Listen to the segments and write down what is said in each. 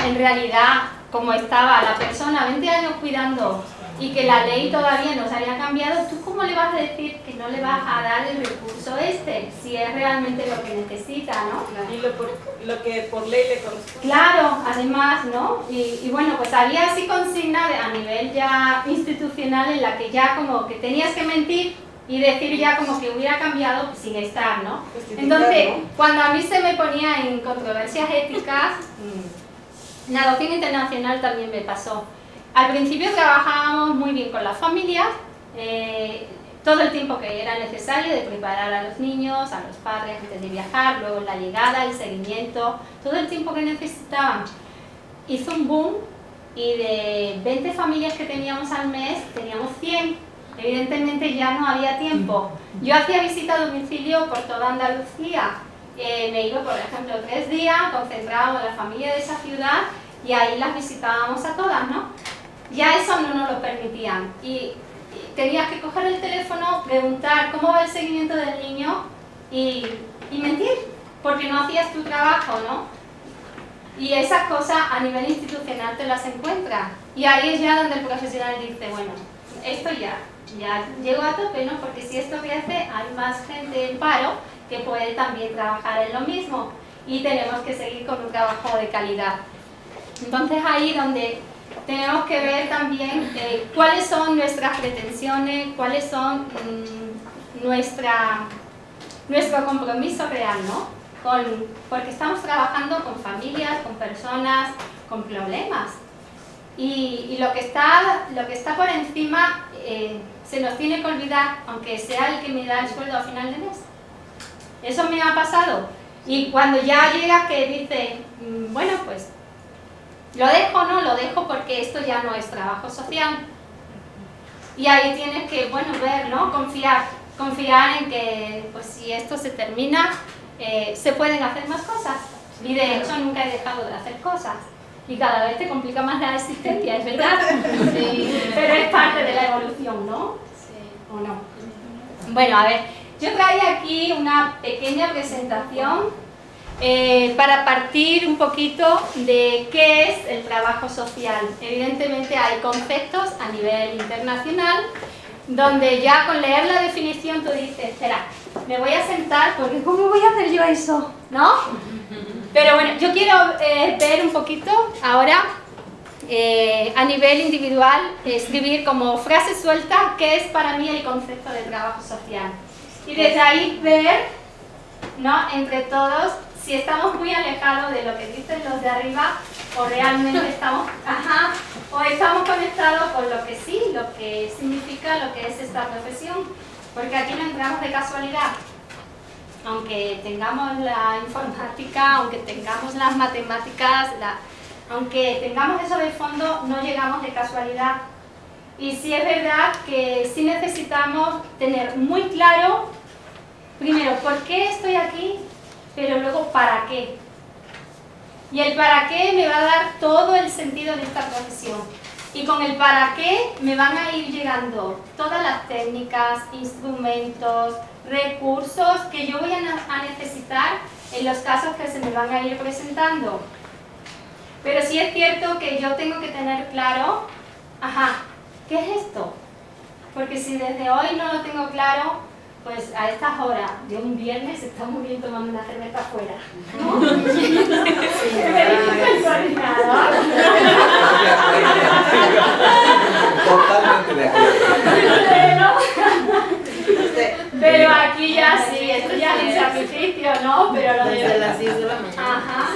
en realidad, como estaba la persona 20 años cuidando y que la ley todavía no se había cambiado, ¿tú cómo le vas a decir que no le vas a dar el recurso si es realmente lo que necesita, ¿no? Y lo que por ley le corresponde. Claro, además, ¿no? Y bueno, pues había así consigna a nivel ya institucional en la que ya como que tenías que mentir y decir ya como que hubiera cambiado sin estar, ¿no? Entonces, cuando a mí se me ponía en controversias éticas, en la adopción internacional también me pasó. Al principio trabajábamos muy bien con las familias, todo el tiempo que era necesario de preparar a los niños, a los padres antes de viajar, luego la llegada, el seguimiento, todo el tiempo que necesitaban. Hizo un boom y de 20 familias que teníamos al mes, teníamos 100. Evidentemente ya no había tiempo. Yo hacía visita a domicilio por toda Andalucía. Me iba, por ejemplo, 3 días, concentrado en la familia de esa ciudad y ahí las visitábamos a todas, ¿no? Ya eso no nos lo permitían. Y tenías que coger el teléfono, preguntar cómo va el seguimiento del niño y mentir, porque no hacías tu trabajo, ¿no? Y esas cosas a nivel institucional te las encuentras. Y ahí es ya donde el profesional dice, bueno, esto ya llego a tope, ¿no? Porque si esto crece, hay más gente en paro que puede también trabajar en lo mismo y tenemos que seguir con un trabajo de calidad. Entonces ahí donde tenemos que ver también cuáles son nuestras pretensiones, cuáles son nuestro compromiso real, ¿no? Porque estamos trabajando con familias, con personas, con problemas. Y lo que está por encima se nos tiene que olvidar, aunque sea el que me da el sueldo a final de mes. Eso me ha pasado. Y cuando ya llega que dice, bueno, pues lo dejo, no, lo dejo porque esto ya no es trabajo social. Y ahí tienes que, bueno, ver, ¿no? Confiar en que, pues si esto se termina, se pueden hacer más cosas. Y de hecho nunca he dejado de hacer cosas. Y cada vez te complica más la existencia, ¿es verdad? Sí. Pero es parte de la evolución, ¿no? Sí. ¿O no? Bueno, a ver, yo traía aquí una pequeña presentación para partir un poquito de qué es el trabajo social. Evidentemente hay conceptos a nivel internacional donde ya con leer la definición tú dices, espera, me voy a sentar porque ¿cómo voy a hacer yo eso? ¿No? Pero bueno, yo quiero ver un poquito ahora a nivel individual, escribir como frase suelta qué es para mí el concepto de trabajo social. Y desde ahí ver, ¿no? Entre todos, si estamos muy alejados de lo que dicen los de arriba o realmente estamos, o estamos conectados con lo que sí, lo que significa lo que es esta profesión. Porque aquí no entramos de casualidad. Aunque tengamos la informática, aunque tengamos las matemáticas, aunque tengamos eso de fondo, no llegamos de casualidad. Y sí es verdad que sí necesitamos tener muy claro, primero, por qué estoy aquí, pero luego, ¿para qué? Y el para qué me va a dar todo el sentido de esta profesión. Y con el para qué me van a ir llegando todas las técnicas, instrumentos, recursos que yo voy a necesitar en los casos que se me van a ir presentando. Pero sí es cierto que yo tengo que tener claro, ¿qué es esto? Porque si desde hoy no lo tengo claro, pues a estas horas de un viernes estamos bien tomando una cerveza afuera, ¿no? Totalmente de acuerdo. Pero aquí ya sí, esto ya es un sacrificio, ¿no? Pero lo Desde las 10 de la mañana.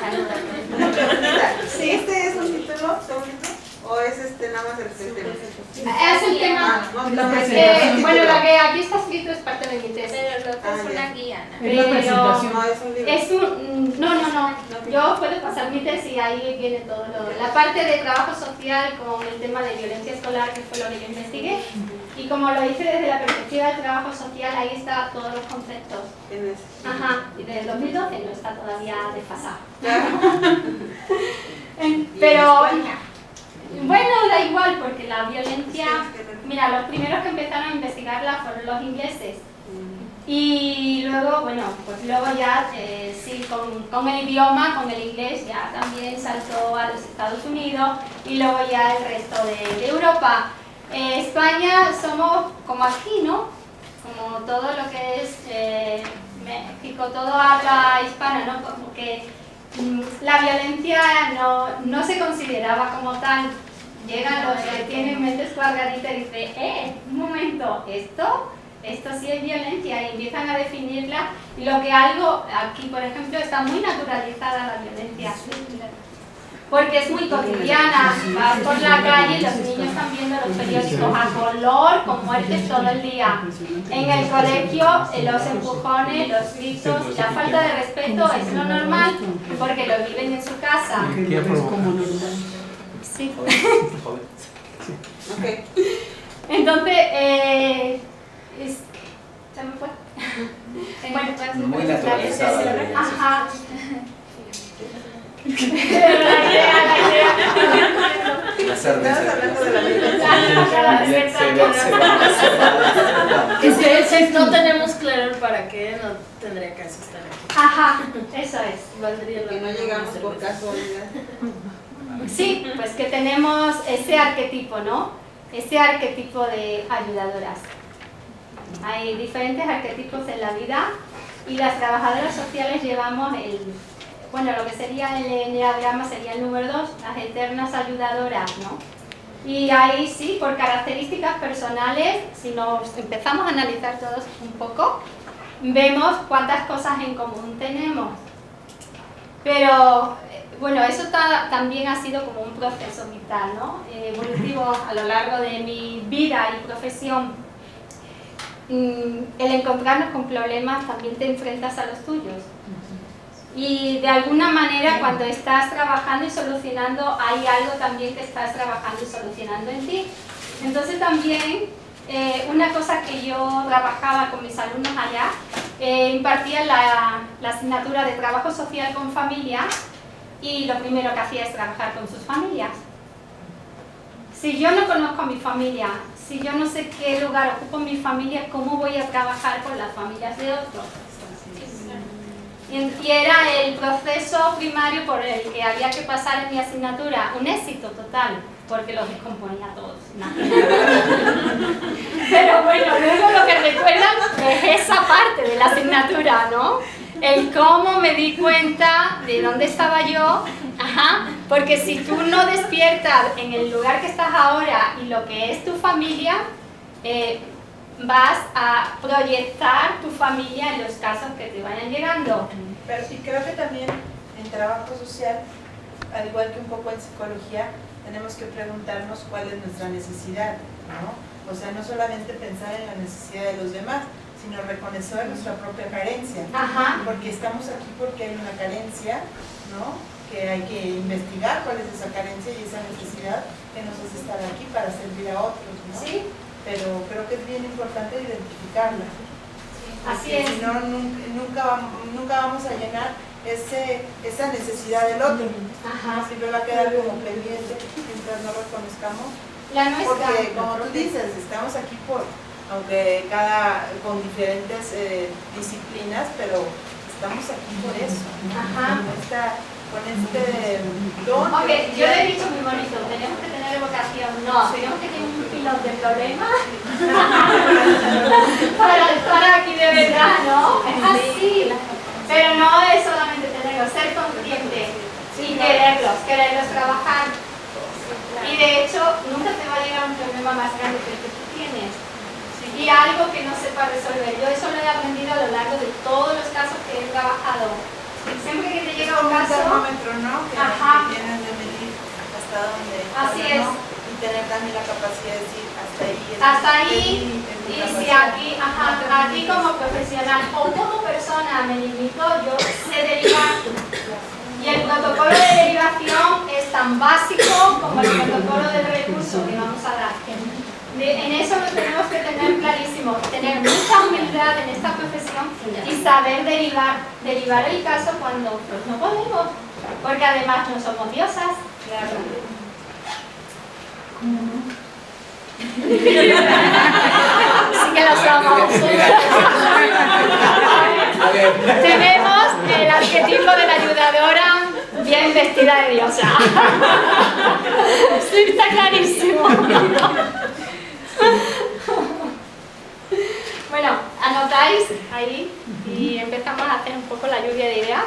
Sí, ¿este es un título, segundo? ¿O es nada más el tema? Es el tema. Bueno, lo que aquí está escrito es parte de mi tesis. Pero lo que es una guía, ¿no? Es la presentación. No, es un libro. Es un, no. Yo puedo pasar mi tesis y ahí viene todo. La parte de trabajo social con el tema de violencia escolar, que fue lo que yo investigué. Y como lo hice desde la perspectiva del trabajo social, ahí está todos los conceptos. Y desde el 2012 no está todavía desfasado. Pero bueno, da igual, porque la violencia, mira, los primeros que empezaron a investigarla fueron los ingleses. Y luego, bueno, pues luego ya, sí, con el idioma, con el inglés, ya también saltó a los Estados Unidos y luego ya el resto de Europa. España somos como aquí, ¿no? Como todo lo que es México, todo habla hispana, ¿no? Como que la violencia no se consideraba como tal. Llegan los que tienen mentes cuadraditas y dicen, un momento, esto sí es violencia, y empiezan a definirla, y lo que algo, aquí por ejemplo, está muy naturalizada la violencia, porque es muy cotidiana, vas por la calle y los niños están viendo los periódicos a color, con muertes todo el día. En el colegio, los empujones, los gritos, la falta de respeto es lo normal, porque lo viven en su casa. Sí. Okay. Entonces, ¿se me fue? Bueno, muy naturalizada la violencia. Ajá. La cerveza. Estabas hablando de la violencia. Si no tenemos claro para qué, no tendría caso estar aquí. Ajá, eso es. Valdría la Que no pena llegamos una por cerveza. casualidad. Sí, pues que tenemos ese arquetipo, ¿no? Ese arquetipo de ayudadoras. Hay diferentes arquetipos en la vida y las trabajadoras sociales llevamos lo que sería el enneagrama sería el número 2, las eternas ayudadoras, ¿no? Y ahí sí, por características personales, si nos empezamos a analizar todos un poco, vemos cuántas cosas en común tenemos. Pero, bueno, eso también ha sido como un proceso vital, ¿no? Evolutivo a lo largo de mi vida y profesión. El encontrarnos con problemas, también te enfrentas a los tuyos. Y de alguna manera cuando estás trabajando y solucionando, hay algo también que estás trabajando y solucionando en ti. Entonces también, una cosa que yo trabajaba con mis alumnos allá, impartía la asignatura de trabajo social con familias, y lo primero que hacía es trabajar con sus familias. Si yo no conozco a mi familia, si yo no sé qué lugar ocupo mi familia, ¿cómo voy a trabajar con las familias de otros? Y era el proceso primario por el que había que pasar en mi asignatura, un éxito total, porque los descomponía a todos. Pero bueno, luego lo que recuerdan es esa parte de la asignatura, ¿no? El cómo me di cuenta de dónde estaba yo, porque si tú no despiertas en el lugar que estás ahora y lo que es tu familia, vas a proyectar tu familia en los casos que te vayan llegando. Pero sí creo que también en trabajo social, al igual que un poco en psicología, tenemos que preguntarnos cuál es nuestra necesidad, ¿no? O sea, no solamente pensar en la necesidad de los demás, sino reconocer nuestra propia carencia. Porque estamos aquí porque hay una carencia, ¿no? Que hay que investigar cuál es esa carencia y esa necesidad que nos hace estar aquí para servir a otros, ¿no? Sí. Pero creo que es bien importante identificarla. Así es. Si no, nunca vamos a llenar esa necesidad del otro. Siempre va a quedar como pendiente mientras no lo conozcamos. La nuestra. Porque, como tú dices, estamos aquí aunque con diferentes disciplinas, pero estamos aquí por eso, con este don. Ok, yo le he dicho muy bonito, tenemos que tener vocación, no, tenemos que tener un pilón de problemas para estar aquí de verdad, ¿no? Es así, pero no es solamente tenerlos, ser consciente y quererlos trabajar. Y de hecho, nunca te va a llegar un problema más grande que el que tú tienes. Y algo que no sepa resolver. Yo eso lo he aprendido a lo largo de todos los casos que he trabajado. Siempre que te llega un caso... termómetro, ¿no? Que tienes de medir hasta dónde. Así es. Y tener también la capacidad de decir hasta ahí. Hasta ahí, y si aquí como profesional o como persona me limito, yo sé derivar. Y el protocolo de derivación es tan básico como el protocolo del recurso que vamos a dar. En eso lo tenemos que tener clarísimo, tener mucha humildad en esta profesión y saber derivar el caso cuando pues, no podemos, porque además no somos diosas. Claro. Sí que lo somos. A ver. Tenemos el arquetipo de la ayudadora bien vestida de diosa. Sí, está clarísimo. Bueno, anotáis ahí y empezamos a hacer un poco la lluvia de ideas.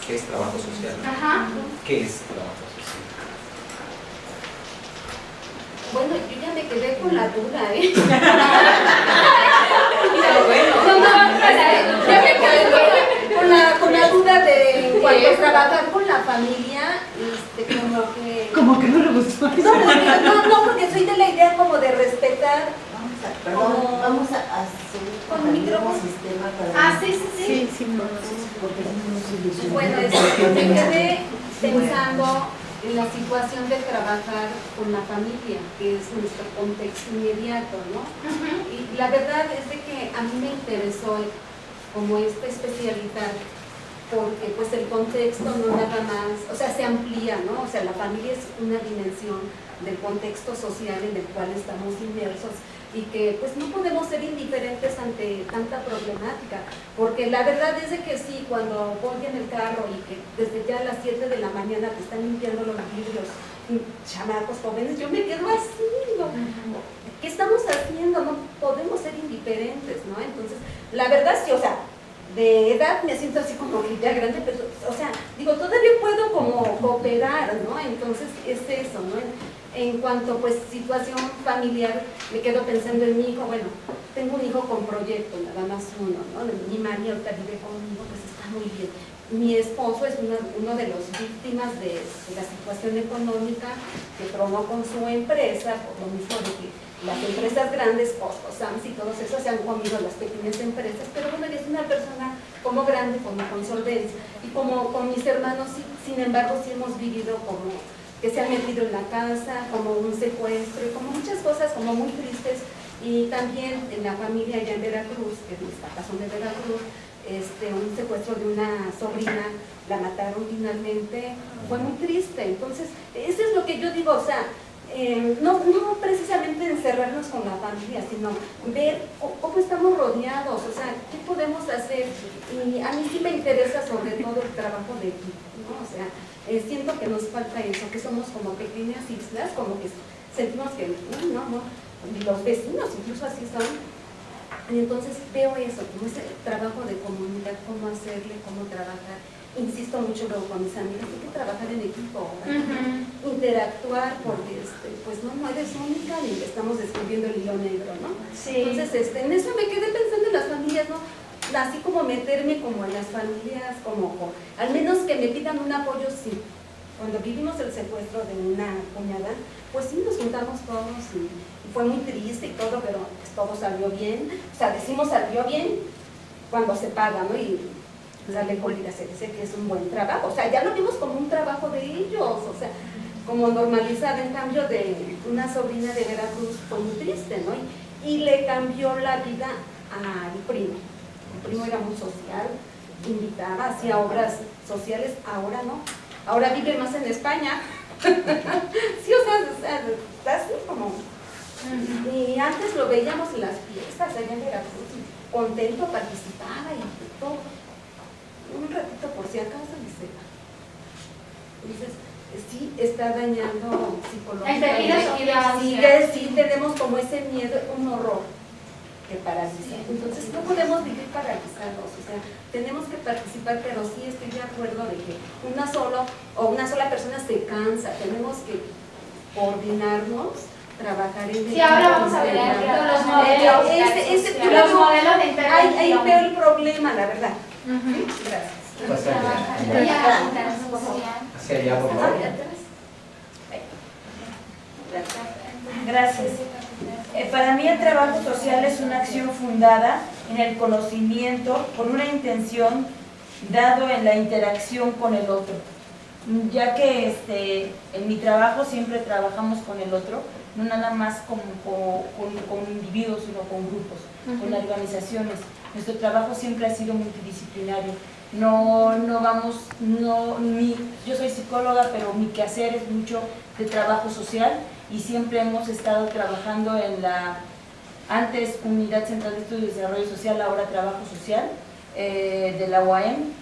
¿Qué es trabajo social? Ajá. ¿Qué es trabajo social? Bueno, yo ya me quedé con la duda, ¿eh? Ya me quedé con la duda de cuando trabajar con la familia, como que no le gustó. No, porque soy de la idea como de respetar. Vamos a hacer con el micrófono. Sistema para Sí. Bueno, me quedé pensando en la situación de trabajar con la familia, que es nuestro contexto inmediato, ¿no? Y la verdad es de que a mí me interesó como especialidad, porque pues el contexto no nada más, o sea, se amplía, ¿no? O sea, la familia es una dimensión del contexto social en el cual estamos inmersos y que pues no podemos ser indiferentes ante tanta problemática, porque la verdad es de que sí, cuando voy en el carro y que desde ya a las 7 de la mañana te están limpiando los vidrios, chamacos jóvenes, yo me quedo así, ¿no? ¿Qué estamos haciendo? No podemos ser indiferentes, ¿no? Entonces, la verdad sí, o sea, de edad me siento así como que ya grande, pero, o sea, digo, todavía puedo como cooperar, ¿no? Entonces, es eso, ¿no? En cuanto, pues, situación familiar, me quedo pensando en mi hijo. Bueno, tengo un hijo con proyecto, nada más uno, ¿no? Mi María ahorita vive conmigo, pues está muy bien. Mi esposo es uno de los víctimas de la situación económica que tronó con su empresa, por lo mismo de que las empresas grandes, Costco, Sams y todos esos se han comido las pequeñas empresas, pero bueno, es una persona como grande, como con solvencia, y como con mis hermanos, sin embargo, sí hemos vivido como que se han metido en la casa, como un secuestro, y como muchas cosas como muy tristes, y también en la familia allá en Veracruz, que mis papás son de Veracruz, un secuestro de una sobrina, la mataron finalmente, fue muy triste. Entonces, eso es lo que yo digo, o sea, no precisamente encerrarnos con la familia, sino ver cómo estamos rodeados, o sea, qué podemos hacer. Y a mí sí me interesa sobre todo el trabajo de equipo, ¿no? O sea, siento que nos falta eso, que somos como pequeñas islas, como que sentimos que no, los vecinos incluso así son. Y entonces veo eso, como ese trabajo de comunidad, cómo hacerle, cómo trabajar. Insisto mucho luego con mis amigas, hay que trabajar en equipo, interactuar, porque pues no eres única ni estamos descubriendo el hilo negro, ¿no? Sí. Entonces en eso me quedé pensando en las familias, ¿no? Así como meterme como en las familias, como al menos que me pidan un apoyo, sí. Cuando vivimos el secuestro de una cuñada, pues sí nos juntamos todos y fue muy triste y todo, pero pues, todo salió bien. O sea, decimos salió bien cuando se paga, ¿no? Y darle comida se dice que es un buen trabajo. O sea, ya lo vimos como un trabajo de ellos, o sea, como normalizado. En cambio de una sobrina de Veracruz fue muy triste, ¿no? Y le cambió la vida al primo. El primo era muy social, invitaba, hacía obras sociales, ahora no. Ahora vive más en España. Sí, o sea, está así como... Y antes lo veíamos en las fiestas allá en Veracruz, y contento, participaba y todo. Un ratito por si acaso y se va. Entonces, sí está dañando psicológicamente. Sí, tenemos como ese miedo, un horror que paraliza. Entonces no podemos vivir paralizados, o sea, tenemos que participar, pero sí estoy de acuerdo de que una sola persona se cansa, tenemos que coordinarnos, trabajar en sí, ahora vamos a ver los modelos. Los modelos de intervención. Ahí veo el problema, la verdad. Gracias. Hacia allá, por favor. Gracias. Para mí el trabajo social es una acción fundada en el conocimiento con una intención dado en la interacción con el otro, ya que en mi trabajo siempre trabajamos con el otro, no nada más con individuos, sino con grupos, con organizaciones. Nuestro trabajo siempre ha sido multidisciplinario. Yo soy psicóloga, pero mi quehacer es mucho de trabajo social y siempre hemos estado trabajando en la antes Unidad Central de Estudios de Desarrollo Social, ahora Trabajo Social, de la UAM,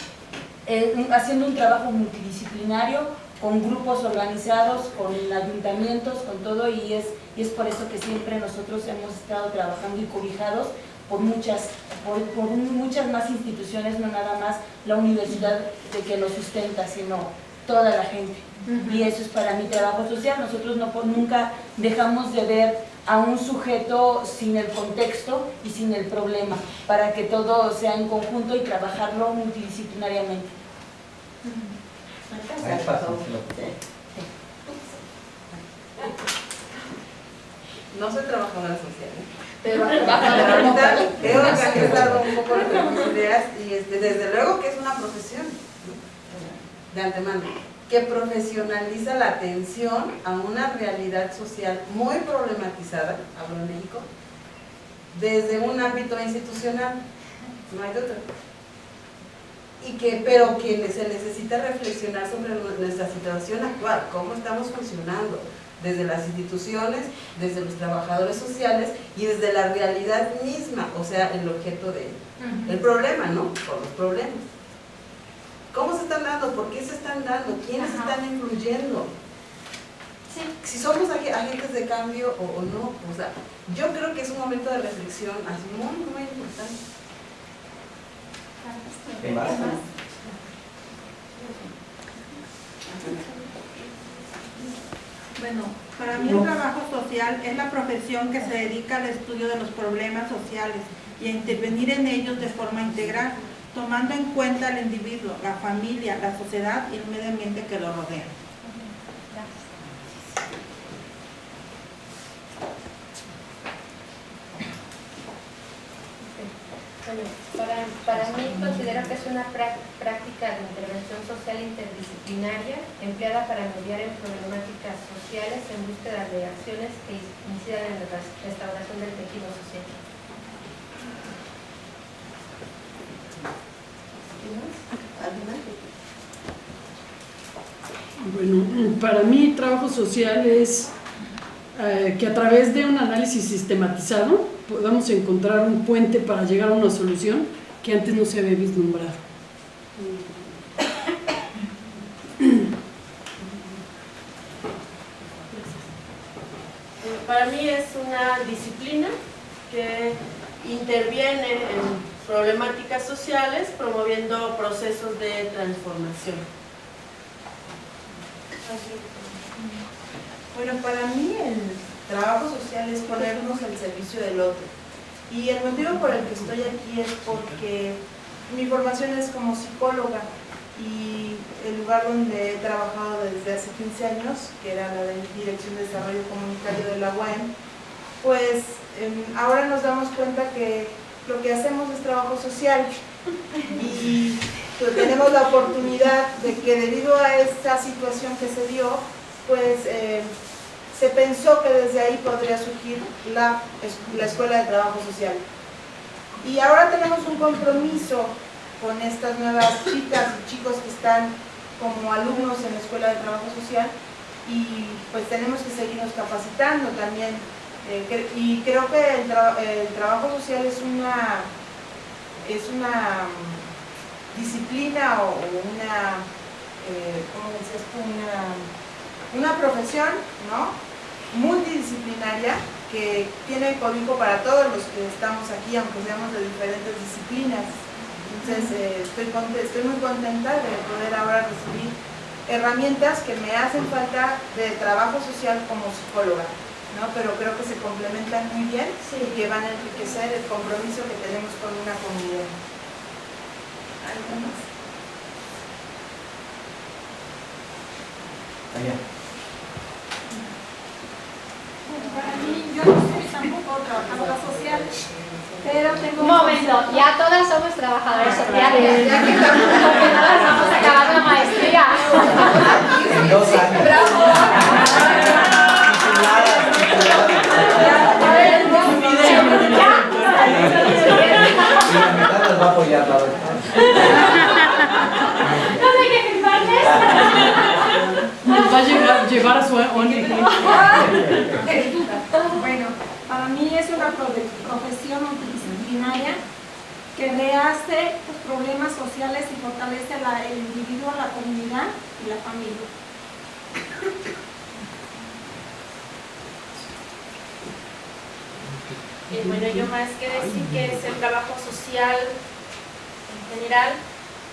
haciendo un trabajo multidisciplinario con grupos organizados, con ayuntamientos, con todo, y es por eso que siempre nosotros hemos estado trabajando y cobijados por muchas más instituciones, no nada más la universidad de que nos sustenta, sino toda la gente. Y eso es para mi trabajo social. Nosotros nunca dejamos de ver a un sujeto sin el contexto y sin el problema, para que todo sea en conjunto y trabajarlo multidisciplinariamente. Es fácil. No soy trabajadora social, pero ahorita he organizado un poco mis ideas y desde luego que es una profesión, ¿no? De antemano, que profesionaliza la atención a una realidad social muy problematizada, hablo en México, desde un ámbito institucional, no hay de otra. Pero que se necesita reflexionar sobre nuestra situación actual, cómo estamos funcionando, desde las instituciones, desde los trabajadores sociales y desde la realidad misma, o sea, el objeto el problema, ¿no? Por los problemas. ¿Cómo se están dando? ¿Por qué se están dando? ¿Quiénes están influyendo? Sí. Si somos agentes de cambio o no. O sea, yo creo que es un momento de reflexión así muy, muy importante. ¿Qué más? Bueno, para mí el trabajo social es la profesión que se dedica al estudio de los problemas sociales y a intervenir en ellos de forma integral, tomando en cuenta al individuo, la familia, la sociedad y el medio ambiente que lo rodea. Bueno, para mí considero que es una práctica de intervención social interdisciplinaria empleada para mediar en problemáticas sociales en búsqueda de acciones que incidan en la restauración del tejido social. Bueno, para mí trabajo social es que a través de un análisis sistematizado podamos encontrar un puente para llegar a una solución que antes no se había vislumbrado. Para mí es una disciplina que interviene en problemáticas sociales promoviendo procesos de transformación. Bueno, para mí el trabajo social es ponernos al servicio del otro. Y el motivo por el que estoy aquí es porque mi formación es como psicóloga y el lugar donde he trabajado desde hace 15 años, que era la de Dirección de Desarrollo Comunitario de la UAM, pues ahora nos damos cuenta que lo que hacemos es trabajo social y tenemos la oportunidad de que debido a esta situación que se dio, pues se pensó que desde ahí podría surgir la Escuela de Trabajo Social. Y ahora tenemos un compromiso con estas nuevas chicas y chicos que están como alumnos en la Escuela de Trabajo Social y pues tenemos que seguirnos capacitando también. Y creo que el trabajo social es una disciplina o una, ¿cómo decías tú? Una profesión, ¿no? Multidisciplinaria que tiene cobijo para todos los que estamos aquí, aunque seamos de diferentes disciplinas. Entonces estoy muy contenta de poder ahora recibir herramientas que me hacen falta de trabajo social como psicóloga, ¿no? Pero creo que se complementan muy bien y que van a enriquecer el compromiso que tenemos con una comunidad. ¿Algo más? Allá. Para mí, yo no soy tampoco trabajadora social, pero tengo... Un momento, ya todas somos trabajadoras sociales, porque todas vamos a acabar la maestría. En 2 años. ¡Bravo! Y la mitad las va a apoyar la verdad. No sé qué firmarles. Nos va a llevar a su ONG. Bueno, para mí es una interdisciplinaria que rehace los problemas sociales y fortalece el individuo, la comunidad y la familia. Bueno, yo más que decir que es el trabajo social en general,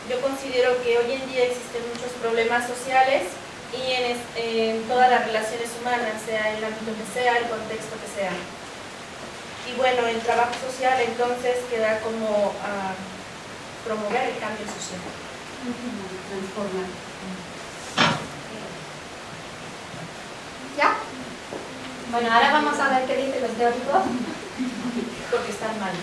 yo considero que hoy en día existen muchos problemas sociales y en todas las relaciones humanas, sea el ámbito que sea, el contexto que sea. Y bueno, el trabajo social entonces queda como a promover el cambio social. Transformar. ¿Ya? Bueno, ahora vamos a ver qué dicen los teóricos. Porque están malos.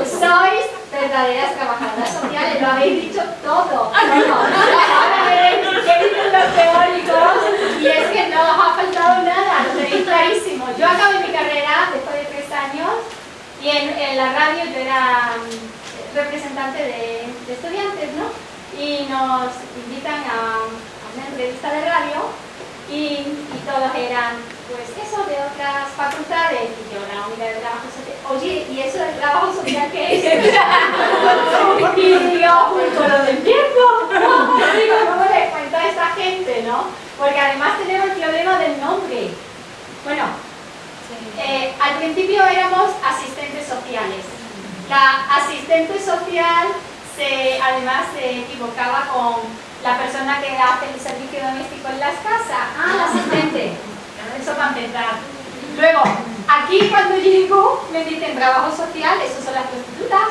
Sois verdaderas trabajadoras sociales, lo habéis dicho todo. Ahora veréis qué dicen los teóricos y es que no os ha faltado nada, lo tenéis clarísimo. Yo acabé mi carrera después de 3 años y en la radio yo era representante de estudiantes, ¿no? Y nos invitan a una entrevista de radio y todos eran, pues eso de otras facultades, y yo, la única de trabajo social. Oye, ¿y eso del trabajo social qué es? Y yo, junto a lo del tiempo, ¿no? Digo, ¿cómo le cuento a esta gente, no? Porque además tenemos el problema del nombre. Bueno, al principio éramos asistentes sociales. La asistente social además se equivocaba con la persona que hace el servicio doméstico en las casas. Ah, la asistente. Eso para empezar. Luego, aquí cuando llego me dicen trabajo social, eso son las prostitutas.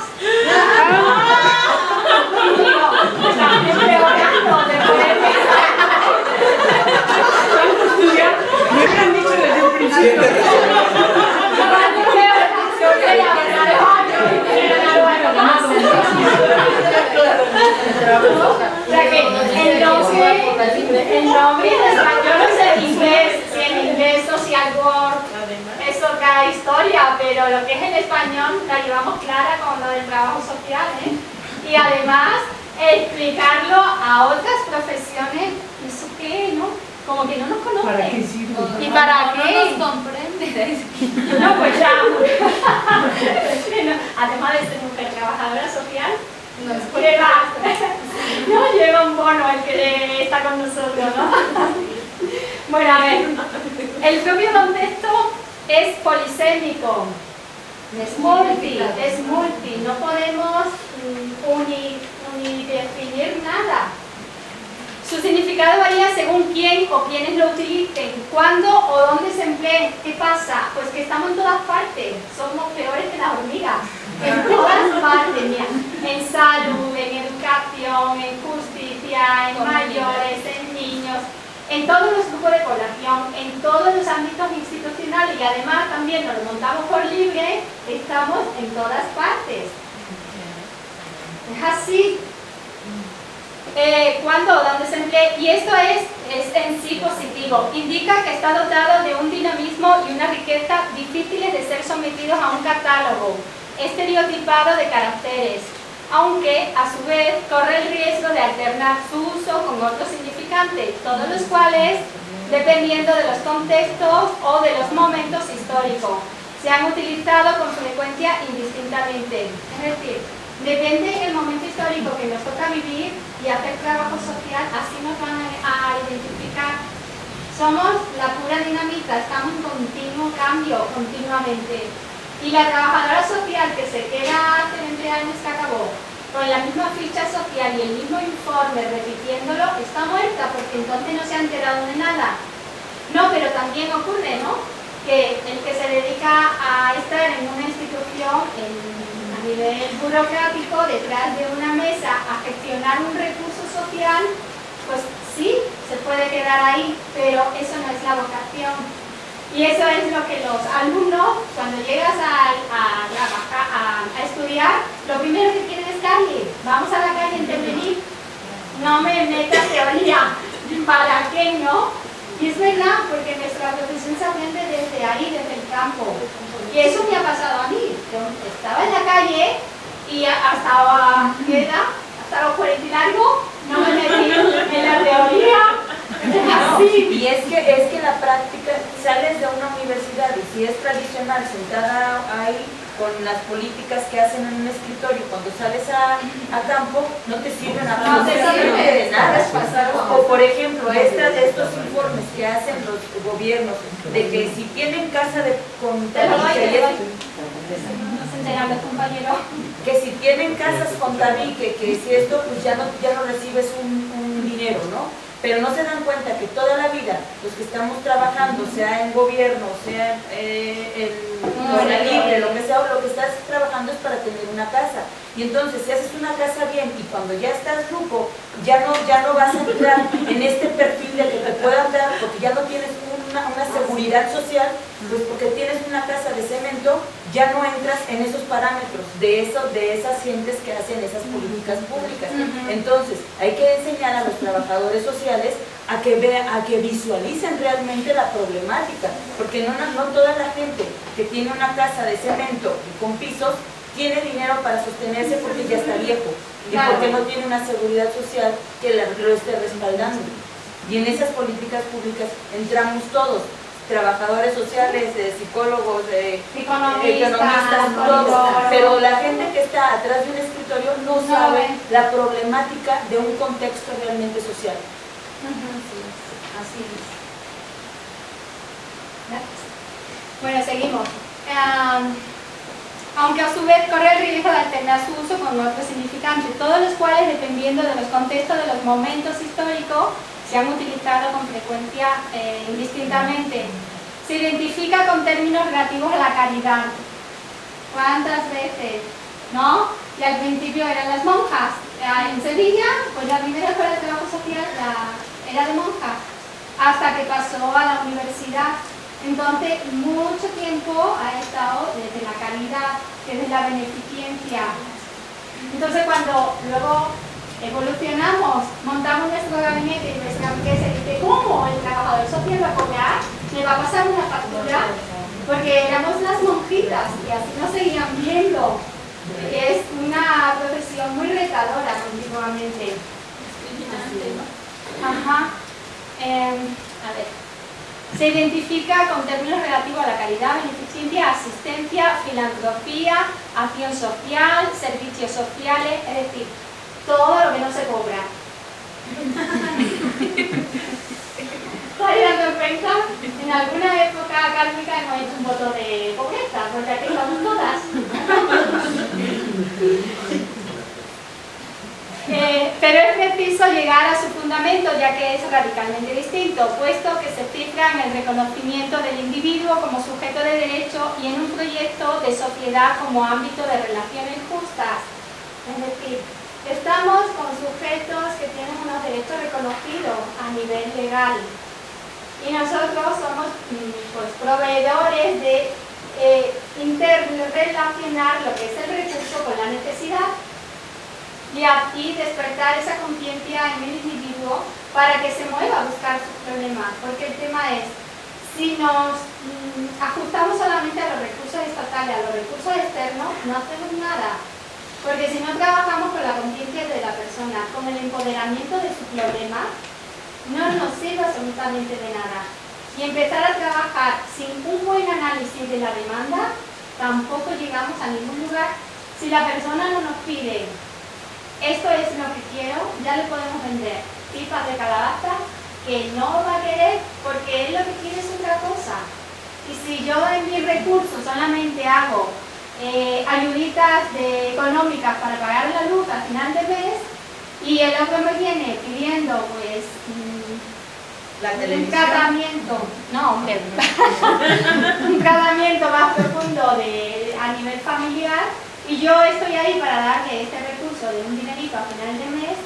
Y digo, estamos empeorando después de Me han dicho desde un principio. O sea que el nombre en español no sé inglés, si en inglés social work es otra historia, pero lo que es en español la llevamos clara con lo del trabajo social, ¿eh? Y además explicarlo a otras profesiones, ¿eso qué, no? Como que no nos conocen. ¿Para qué sirve? ¿Y para qué? No nos comprende. No, pues ya. Además de ser mujer trabajadora social, lleva un bono el que está con nosotros, ¿no? Bueno, a ver, el propio contexto es polisémico, es multi, no podemos unidefinir nada. Su significado varía según quién o quiénes lo utilicen, cuándo o dónde se emplee. ¿Qué pasa? Pues que estamos en todas partes, somos peores que las hormigas. En todas partes, mira, en salud, en educación, en justicia, en mayores, en niños, en todos los grupos de población, en todos los ámbitos institucionales y además también nos lo montamos por libre, estamos en todas partes. Es así. ¿Cuándo o dónde se emplee? Y esto es en sí positivo. Indica que está dotado de un dinamismo y una riqueza difíciles de ser sometidos a un catálogo estereotipado de caracteres, aunque a su vez corre el riesgo de alternar su uso con otros significantes, todos los cuales, dependiendo de los contextos o de los momentos históricos, se han utilizado con frecuencia indistintamente. Es decir, depende del momento histórico que nos toca vivir y hacer trabajo social, así nos van a identificar. Somos la pura dinamita, estamos en continuo cambio, continuamente. Y la trabajadora social que se queda hace 20 años que acabó, con la misma ficha social y el mismo informe repitiéndolo, está muerta porque entonces no se ha enterado de nada. No, pero también ocurre, ¿no?, que el que se dedica a estar en una institución a nivel burocrático, detrás de una mesa, a gestionar un recurso social, pues sí, se puede quedar ahí, pero eso no es la vocación. Y eso es lo que los alumnos, cuando llegas a estudiar, lo primero que quieren es calle. Vamos a la calle a intervenir. No me metas teoría. ¿Para qué no? Y es verdad, porque nuestra profesión se aprende desde ahí, desde el campo. Y eso me ha pasado a mí. Yo estaba en la calle y hasta los 40 y largo no me metí en la teoría. No, y es que la práctica, sales de una universidad y si es tradicional, sentada ahí con las políticas que hacen en un escritorio, cuando sales a campo, no te sirven absolutamente de nada. O por ejemplo, estos informes que hacen los gobiernos, de que si tienen casa con tabique, que si tienen casas con tabique, que si esto, pues ya no recibes un dinero, ¿no? Pero no se dan cuenta que toda la vida los que estamos trabajando, sea en gobierno, sea en hora libre, lo que sea, lo que estás trabajando es para tener una casa. Y entonces si haces una casa bien y cuando ya estás grupo, ya no vas a entrar en este perfil de que te puedan dar, porque ya no tienes una seguridad social, pues porque tienes una casa de cemento, ya no entras en esos parámetros de esas gentes que hacen esas políticas públicas. Entonces hay que enseñar a los trabajadores sociales a que visualicen realmente la problemática, porque no toda la gente que tiene una casa de cemento y con pisos tiene dinero para sostenerse porque ya está viejo y porque no tiene una seguridad social que lo esté respaldando. Y en esas políticas públicas entramos todos, trabajadores sociales, psicólogos, economistas, todos. Pero la gente que está atrás de un escritorio no sabe la problemática de un contexto realmente social. Así es. Bueno, seguimos. Aunque a su vez corre el riesgo de alternar su uso con otros significantes, todos los cuales, dependiendo de los contextos de los momentos históricos, se han utilizado con frecuencia indistintamente. Se identifica con términos relativos a la caridad. ¿Cuántas veces? ¿No? Y al principio eran las monjas. En Sevilla, pues la primera escuela de trabajo social era de monjas, hasta que pasó a la universidad. Entonces, mucho tiempo ha estado desde la caridad, desde la beneficencia. Entonces, cuando luego evolucionamos, montamos nuestro gabinete y nuestra empresa y dice, ¿cómo el trabajador social va a cobrar? ¿Le va a pasar una factura? Porque éramos las monjitas y así nos seguían viendo. Es una profesión muy retadora continuamente. Ajá. A ver. Se identifica con términos relativos a la caridad, beneficencia, asistencia, filantropía, acción social, servicios sociales, es decir, todo lo que no se cobra. ¿Estáis dando cuenta? En alguna época kármica hemos hecho un voto de pobreza, porque aquí estamos todas. Pero es preciso llegar a su fundamento, ya que es radicalmente distinto, puesto que se cifra en el reconocimiento del individuo como sujeto de derecho y en un proyecto de sociedad como ámbito de relaciones justas. Es decir, estamos con sujetos que tienen unos derechos reconocidos a nivel legal y nosotros somos pues, proveedores de interrelacionar lo que es el recurso con la necesidad y aquí despertar esa conciencia en el individuo para que se mueva a buscar sus problemas, porque el tema es, si nos ajustamos solamente a los recursos estatales, a los recursos externos, no hacemos nada, porque si no trabajamos con la conciencia de la persona, con el empoderamiento de su problema, no nos sirve absolutamente de nada. Y empezar a trabajar sin un buen análisis de la demanda, tampoco llegamos a ningún lugar. Si la persona no nos pide, esto es lo que quiero, ya le podemos vender pipas de calabaza que no va a querer porque él lo que quiere es otra cosa. Y si yo en mis recursos solamente hago ayuditas económicas para pagar la luz al final del mes y el otro me viene pidiendo pues un tratamiento, no hombre, un tratamiento más profundo a nivel familiar y yo estoy ahí para darle este recurso de un dinerito al final del mes,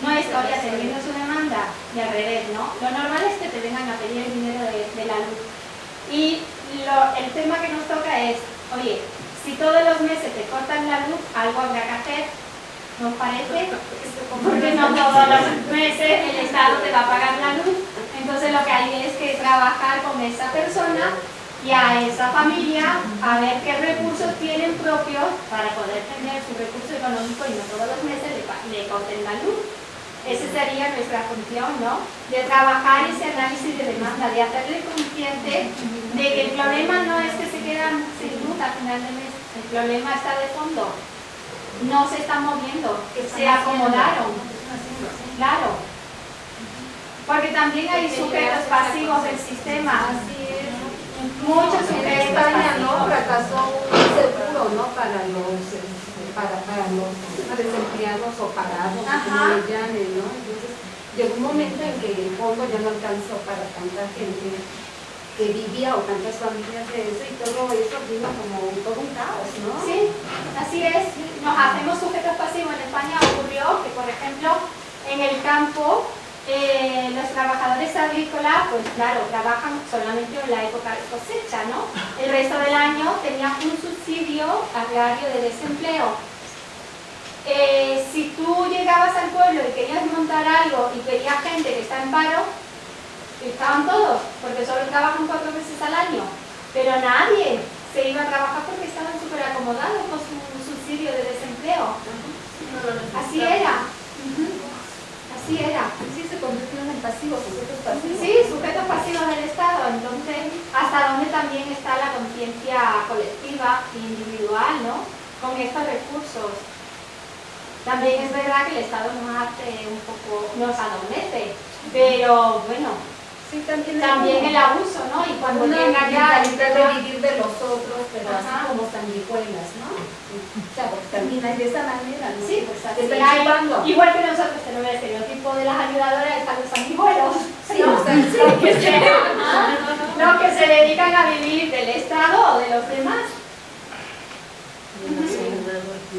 no estoy atendiendo su demanda y al revés, ¿no? Lo normal es que te vengan a pedir el dinero de la luz. Y el tema que nos toca es, oye, si todos los meses te cortan la luz, algo habrá que hacer, ¿nos parece? Porque no todos los meses el Estado te va a pagar la luz. Entonces lo que hay es que trabajar con esa persona y a esa familia a ver qué recursos tienen propios para poder tener su recurso económico y no todos los meses le corten la luz. Esa sería nuestra función, ¿no? De trabajar ese análisis de demanda, de hacerle consciente de que el problema no es que se quedan sin luz al final del mes, el problema está de fondo. No se están moviendo, que se acomodaron. Claro. Porque también hay sujetos pasivos del sistema. Muchos sujetos pasivos. Fracasó un seguro, ¿no? Para los desempleados o parados, como le llamen, ¿no? Entonces, llegó un momento en que el fondo ya no alcanzó para tanta gente que vivía o tantas familias de eso, y todo eso vino como todo un caos, ¿no? Sí, así es. Nos hacemos sujetos pasivos. En España ocurrió que, por ejemplo, en el campo, los trabajadores agrícolas, pues claro, trabajan solamente en la época de cosecha, ¿no? El resto del año tenían un subsidio agrario de desempleo. Si tú llegabas al pueblo y querías montar algo y veías gente que está en paro, estaban todos, porque solo trabajan 4 veces al año, pero nadie se iba a trabajar porque estaban súper acomodados con su subsidio de desempleo. Así era. Así era. Sí, se convirtieron en pasivos, sujetos pasivos. Sí, sujetos pasivos del Estado. Entonces, hasta dónde también está la conciencia colectiva e individual, ¿no? Con estos recursos. También es verdad que el Estado nos hace un poco, nos adormece, pero bueno, sí, también el abuso, ¿no? Y cuando llega ya el de vivir de los otros, pero así como sanguijuelas, ¿no? O sea, porque también hay de esa manera, ¿no? Sí, pues así hay, igual que nosotros tenemos el estereotipo de las ayudadoras, están los sanguijuelos, sí, ¿no? O sea, sí. Los que se dedican a vivir del Estado o de los demás.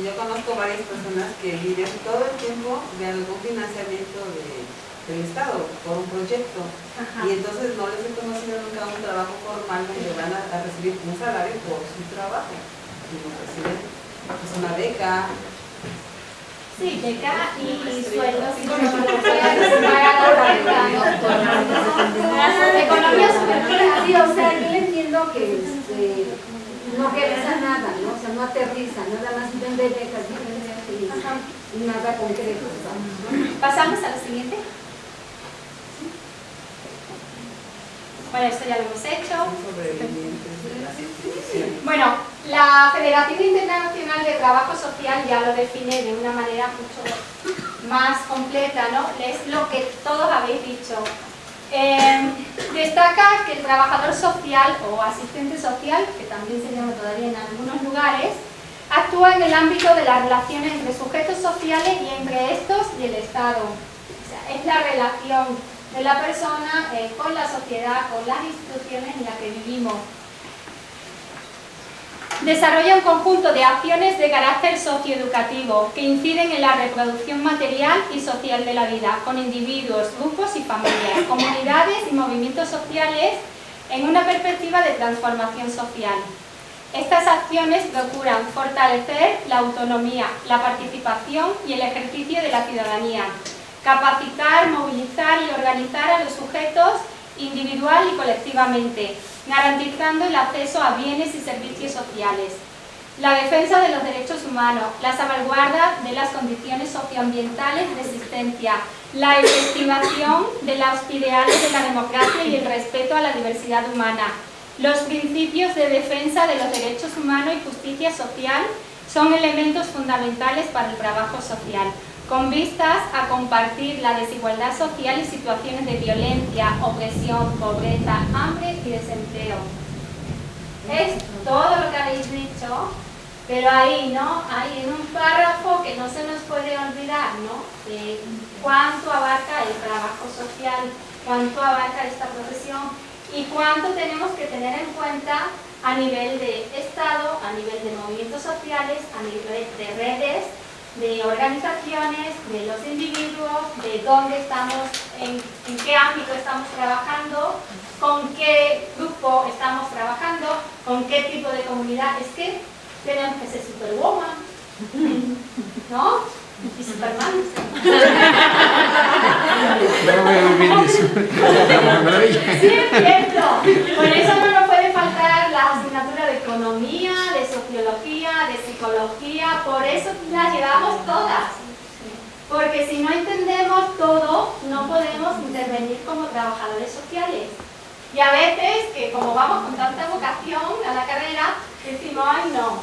Yo conozco varias personas que viven todo el tiempo de algún financiamiento del Estado por un proyecto. Ajá. Y entonces no les he conocido nunca un trabajo formal donde van a recibir un salario por su trabajo, sino reciben pues, una beca. Sí, beca y sueldos y economía superflua. Sí, o sea, yo le entiendo que no realiza nada, ¿no? O sea, no aterriza, nada más vende becas, y nada concreto. ¿Pasamos a lo siguiente? Bueno, esto ya lo hemos hecho. Bueno, la Federación Internacional de Trabajo Social ya lo define de una manera mucho más completa, ¿no? Es lo que todos habéis dicho. Destaca que el trabajador social o asistente social, que también se llama todavía en algunos lugares, actúa en el ámbito de las relaciones entre sujetos sociales y entre estos y el Estado. O sea, es la relación de la persona con la sociedad, con las instituciones en las que vivimos. Desarrolla un conjunto de acciones de carácter socioeducativo que inciden en la reproducción material y social de la vida, con individuos, grupos y familias, comunidades y movimientos sociales en una perspectiva de transformación social. Estas acciones procuran fortalecer la autonomía, la participación y el ejercicio de la ciudadanía, capacitar, movilizar y organizar a los sujetos individual y colectivamente, garantizando el acceso a bienes y servicios sociales, la defensa de los derechos humanos, la salvaguarda de las condiciones socioambientales de existencia, la efectivación de los ideales de la democracia y el respeto a la diversidad humana. Los principios de defensa de los derechos humanos y justicia social son elementos fundamentales para el trabajo social, con vistas a compartir la desigualdad social y situaciones de violencia, opresión, pobreza, hambre y desempleo. Es todo lo que habéis dicho, pero ahí, ¿no? Hay en un párrafo que no se nos puede olvidar, ¿no? De cuánto abarca el trabajo social, cuánto abarca esta profesión y cuánto tenemos que tener en cuenta a nivel de Estado, a nivel de movimientos sociales, a nivel de redes, de organizaciones, de los individuos, de dónde estamos, en qué ámbito estamos trabajando, con qué grupo estamos trabajando, con qué tipo de comunidad. Es que tenemos que ser superwoman, ¿no? Y Superman. Sí, es cierto. Por eso no nos puede faltar la asignatura de economía, de sociología, de psicología, por eso las llevamos todas. Porque si no entendemos todo, no podemos intervenir como trabajadores sociales. Y a veces, que como vamos con tanta vocación a la carrera, decimos, ay no,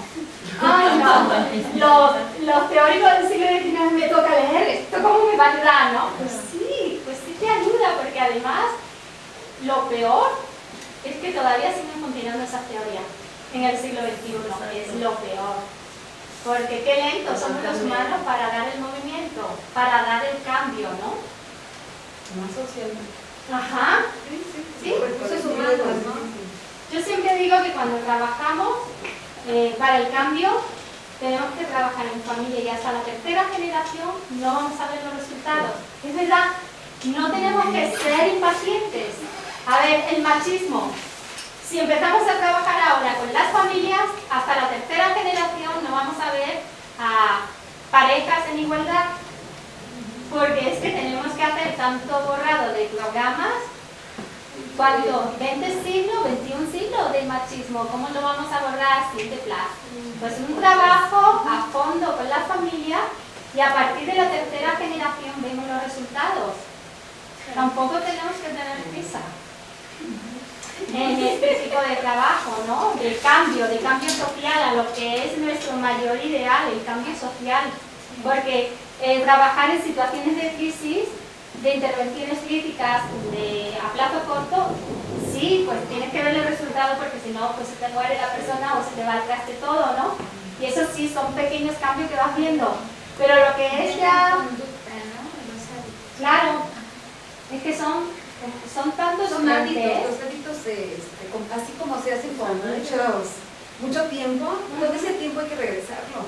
los teóricos del siglo XIX me toca leer, ¿esto cómo me va a ayudar, no? Pues sí te ayuda, porque además, lo peor es que todavía siguen funcionando esas teorías en el siglo XXI, es lo peor. Porque qué lentos somos los humanos para dar el movimiento, para dar el cambio, ¿no? Más socialmente. Ajá. Sí, recursos humanos, ¿no? Yo siempre digo que cuando trabajamos para el cambio, tenemos que trabajar en familia y hasta la tercera generación no vamos a ver los resultados. Es verdad, no tenemos que ser impacientes. A ver, el machismo. Si empezamos a trabajar ahora con las familias, hasta la tercera generación no vamos a ver a parejas en igualdad, porque es que tenemos que hacer tanto borrado de programas. ¿Cuánto? ¿20 siglos, 21 siglos del machismo? ¿Cómo lo vamos a borrar sin de plazo? Pues un trabajo a fondo con la familia y a partir de la tercera generación vemos los resultados. Tampoco tenemos que tener prisa en este tipo de trabajo, ¿no? De cambio social a lo que es nuestro mayor ideal, el cambio social. Porque trabajar en situaciones de crisis, de intervenciones críticas a plazo corto, sí, pues tienes que ver el resultado porque si no, pues se te muere la persona o se te va al traste todo, ¿no? Y eso sí, son pequeños cambios que vas viendo. Pero lo que es ya... Claro, es que son tantos hábitos, los hábitos, así como se hacen con mucho tiempo, todo ese tiempo hay que regresarlo.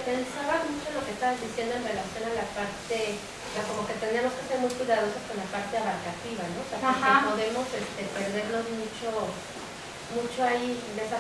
Pensaba mucho en lo que estabas diciendo en relación a la parte, como que tenemos que ser muy cuidadosos con la parte abarcativa, ¿no? O sea, porque podemos perdernos mucho ahí en esa